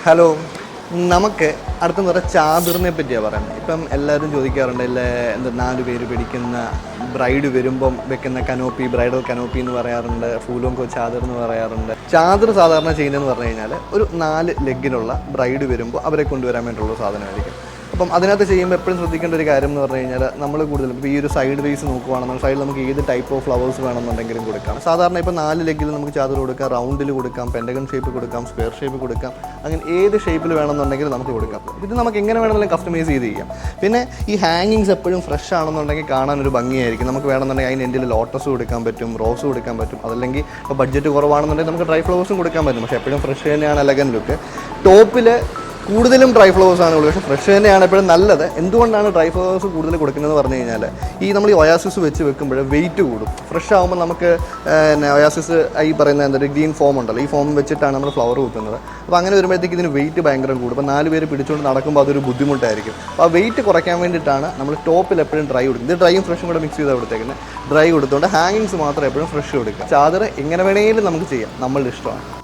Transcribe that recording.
Hello, നമുക്ക് അടുത്തെന്ന് പറഞ്ഞാൽ ചാദറിനെ പറ്റിയാണ് പറയുന്നത്. ഇപ്പം എല്ലാവരും ചോദിക്കാറുണ്ട്, എന്താ 4 പേര് പിടിക്കുന്ന ബ്രൈഡ് വരുമ്പം വെക്കുന്ന കനോപ്പി, ബ്രൈഡൽ കനോപ്പി എന്ന് പറയാറുണ്ട്, ഫൂലോങ്കോ ചാദർ എന്ന് പറയാറുണ്ട്. ചാദർ സാധാരണ ചെയ്യുന്നതെന്ന് പറഞ്ഞു കഴിഞ്ഞാൽ ഒരു 4 ലെഗിനുള്ള ബ്രൈഡ് വരുമ്പോൾ അവരെ കൊണ്ടുവരാൻ വേണ്ടിയുള്ള സാധനമായിരിക്കും. അപ്പം അതിനകത്ത് ചെയ്യുമ്പോൾ എപ്പോഴും ശ്രദ്ധിക്കേണ്ട ഒരു കാര്യം എന്ന് പറഞ്ഞു കഴിഞ്ഞാൽ, നമ്മൾ കൂടുതലും ഇപ്പോൾ ഈ ഒരു സൈഡ് വേസ് നോക്കുവാണെന്നുണ്ടെങ്കിൽ സൈഡിൽ നമുക്ക് ഏത് ടൈപ്പ് ഓഫ് ഫ്ലവേഴ്സ് വേണമെന്നുണ്ടെങ്കിലും കൊടുക്കാം. സാധാരണ ഇപ്പോൾ 4 ലെഗിൽ നമുക്ക് ചാദർ കൊടുക്കാം, റൗണ്ടിൽ കൊടുക്കാം, പെൻറ്റഗൺ ഷേപ്പ് കൊടുക്കാം, സ്ക്വയർ ഷേപ്പ് കൊടുക്കാം, അങ്ങനെ ഏത് ഷേപ്പിൽ വേണമെന്നുണ്ടെങ്കിൽ നമുക്ക് കൊടുക്കാം. ഇത് നമുക്ക് എങ്ങനെ വേണമെങ്കിലും കസ്റ്റമൈസ് ചെയ്ത് ചെയ്യാം. പിന്നെ ഈ ഹാങ്ങിങ്സ് എപ്പോഴും ഫ്രഷ് ആണെന്നുണ്ടെങ്കിൽ കാണാൻ ഒരു ഭംഗിയായിരിക്കും. നമുക്ക് വേണമെന്നുണ്ടെങ്കിൽ അതിന് എൻ്റെ ലോട്ടസ് കൊടുക്കാൻ പറ്റും, റോസ് കൊടുക്കാൻ പറ്റും. അതല്ലെങ്കിൽ ഇപ്പോൾ ബഡ്ജറ്റ് കുറവാണെന്നുണ്ടെങ്കിൽ നമുക്ക് ഡ്രൈ ഫ്ലവേഴ്സും കൊടുക്കാൻ പറ്റും. പക്ഷേ എപ്പോഴും ഫ്രഷ് തന്നെയാണ് എലഗൻ ലുക്ക്. ടോപ്പിൽ കൂടുതലും ഡ്രൈ ഫ്ലവേഴ്സാണ് ഉള്ളത്, പക്ഷേ ഫ്രഷ് തന്നെയാണ് എപ്പോഴും നല്ലത്. എന്തുകൊണ്ടാണ് ഡ്രൈ ഫ്ലവേഴ്സ് കൂടുതൽ കൊടുക്കുന്നതെന്ന് പറഞ്ഞു കഴിഞ്ഞാൽ, നമ്മൾ ഈ ഒയാസിസ് വെച്ച് വെക്കുമ്പോൾ വെയിറ്റ് കൂടും. ഫ്രഷ് ആകുമ്പോൾ നമുക്ക് ഒയാസിസ് ഈ പറയുന്ന എന്തൊരു ഗ്രീൻ ഫോം ഉണ്ടല്ലോ, ഈ ഫോം വെച്ചിട്ടാണ് നമ്മൾ ഫ്ലവർ വെക്കുന്നത്. അപ്പോൾ അങ്ങനെ വരുമ്പോഴത്തേക്ക് ഇതിന് വെയിറ്റ് ഭയങ്കര കൂടും. അപ്പോൾ 4 പേര് പിടിച്ചുകൊണ്ട് നടക്കുമ്പോൾ അതൊരു ബുദ്ധിമുട്ടായിരിക്കും. അപ്പോൾ ആ വെയിറ്റ് കുറയ്ക്കാൻ വേണ്ടിയിട്ടാണ് നമ്മൾ ടോപ്പിൽ എപ്പോഴും ഡ്രൈ കൊടുക്കുന്നത്. ഇത് ഡ്രൈയും ഫ്രഷും കൂടെ മിക്സ് ചെയ്താണ് കൊടുത്തേക്കുന്നത്. ഡ്രൈ കൊടുത്തുകൊണ്ട് ഹാങ്ങിങ്സ് മാത്രം എപ്പോഴും ഫ്രഷ് കൊടുക്കുക. ചാദർ എങ്ങനെ വേണമെങ്കിലും നമുക്ക് ചെയ്യാം, നമ്മളുടെ ഇഷ്ടമാണ്.